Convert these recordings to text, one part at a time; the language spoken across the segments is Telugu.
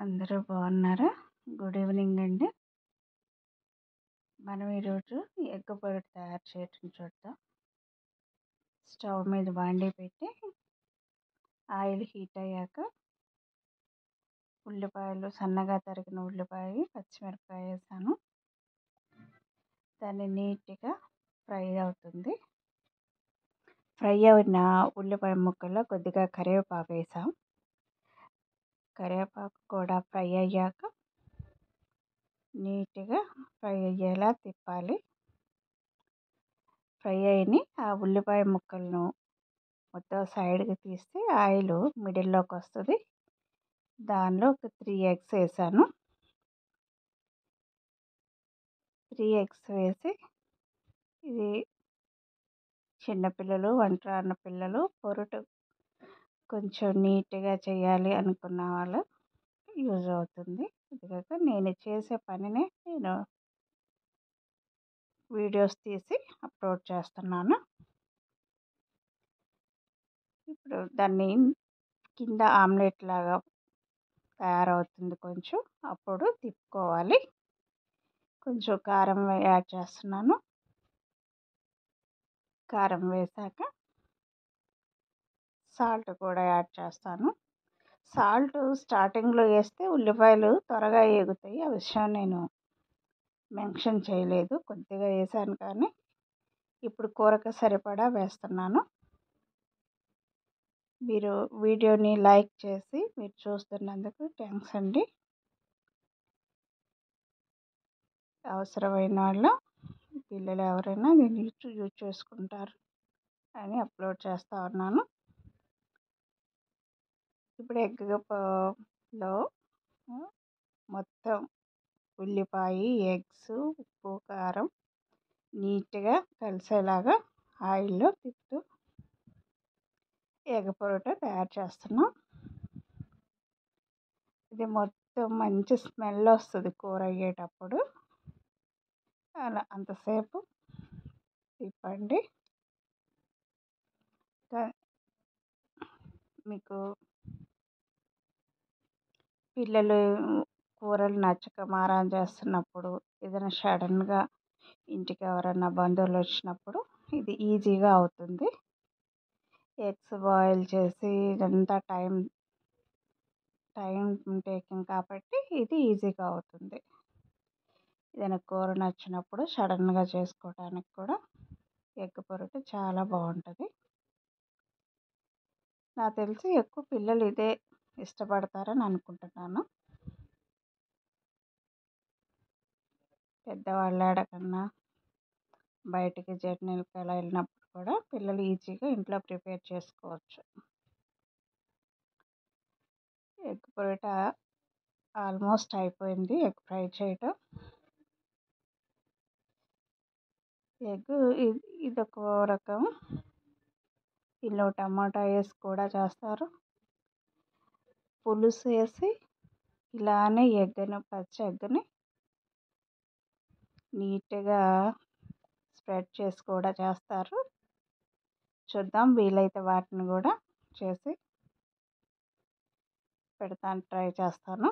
అందరూ బాగున్నారా? గుడ్ ఈవినింగ్ అండి. మనం ఈరోజు ఎగ్ పొరటు తయారు చేయటం చూద్దాం. స్టవ్ మీద బాండీ పెట్టి ఆయిల్ హీట్ అయ్యాక ఉల్లిపాయలు, సన్నగా తరిగిన ఉల్లిపాయ, పచ్చిమిరపకాయ వేసాను. దాన్ని నీట్గా ఫ్రై అవుతుంది. ఫ్రై అయిన ఉల్లిపాయ ముక్కల్లో కొద్దిగా కరివేపాకు వేసాం. కరివేపాకు కూడా ఫ్రై అయ్యాక నీట్గా ఫ్రై అయ్యేలా తిప్పాలి. ఫ్రై అయిన ఆ ఉల్లిపాయ ముక్కలను మొత్తం సైడ్కి తీస్తే ఆయిల్ మిడిల్లోకి వస్తుంది. దానిలో ఒక 3 ఎగ్స్ వేసాను. 3 ఎగ్స్ వేసి ఇది చిన్నపిల్లలు, వంట రాని పిల్లలు పొరటు కొంచెం నీట్గా చేయాలి అనుకున్న వాళ్ళు యూజ్ అవుతుంది. ఎందుకంటే నేను చేసే పనిని నేను వీడియోస్ తీసి అప్లోడ్ చేస్తున్నాను. ఇప్పుడు దాన్ని కింద ఆమ్లెట్ లాగా తయారవుతుంది. కొంచెం అప్పుడు తిప్పుకోవాలి. కొంచెం కారం యాడ్ చేస్తున్నాను. కారం వేసాక సాల్ట్ కూడా యాడ్ చేస్తాను. సాల్ట్ స్టార్టింగ్లో వేస్తే ఉల్లిపాయలు త్వరగా వేగుతాయి. ఆ విషయం నేను మెన్షన్ చేయలేదు. కొద్దిగా వేసాను, కానీ ఇప్పుడు కూరకు సరిపడా వేస్తున్నాను. మీరు వీడియోని లైక్ చేసి మీరు చూస్తున్నందుకు థ్యాంక్స్ అండి. అవసరమైన వాళ్ళు, పిల్లలు ఎవరైనా దీన్ని యూజ్ చేసుకుంటారు అని అప్లోడ్ చేస్తూ ఉన్నాను. ఇప్పుడు ఎగ్లో మొత్తం ఉల్లిపాయ, ఎగ్స్, ఉప్పు, కారం నీట్గా కలిసేలాగా ఆయిల్లో తిప్పుతూ ఎగ్ పొరోటా తయారు చేస్తున్నాం. ఇది మొత్తం మంచి స్మెల్ వస్తుంది కూర అయ్యేటప్పుడు. అలా అంతసేపు తిప్పండి. మీకు పిల్లలు కూరలు నచ్చక మారం చేస్తున్నప్పుడు, ఏదైనా సడన్గా ఇంటికి ఎవరైనా బంధువులు వచ్చినప్పుడు ఇది ఈజీగా అవుతుంది. ఎగ్స్ బాయిల్ చేసి ఇదంతా టైం టేకింగ్ కాబట్టి ఇది ఈజీగా అవుతుంది. ఏదైనా కూర నచ్చినప్పుడు సడన్గా చేసుకోవడానికి కూడా ఎగ్ పొరోటా చాలా బాగుంటుంది. నాకు తెలిసి ఎక్కువ పిల్లలు ఇదే ఇష్టపడతారని అనుకుంటున్నాను. పెద్దవాళ్ళ కన్నా బయటికి జర్నీలకు అలా వెళ్ళినప్పుడు కూడా పిల్లలు ఈజీగా ఇంట్లో ప్రిపేర్ చేసుకోవచ్చు. ఎగ్ పొరోటా ఆల్మోస్ట్ అయిపోయింది. ఎగ్ ఫ్రై చేయటం. ఎగ్ ఇదొక రకం. ఇందులో టమాటా వేసి కూడా చేస్తారు. పులుసు వేసి ఇలానే పచ్చి ఎగ్ని నీట్గా స్ప్రెడ్ చేసి కూడా చేస్తారు. చూద్దాం, వీలైతే వాటిని కూడా చేసి పెడతాను, ట్రై చేస్తాను.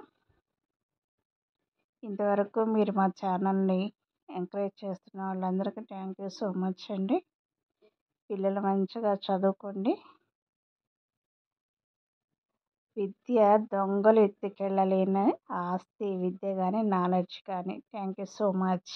ఇంతవరకు మీరు మా ఛానల్ని ఎంకరేజ్ చేస్తున్న వాళ్ళందరికీ థ్యాంక్ యూ సో మచ్ అండి. పిల్లలు మంచిగా చదువుకోండి. విద్య దొంగలు ఎత్తుకెళ్ళలేని ఆస్తి విద్య కానీ, నాలెడ్జ్ కానీ. Thank you so much.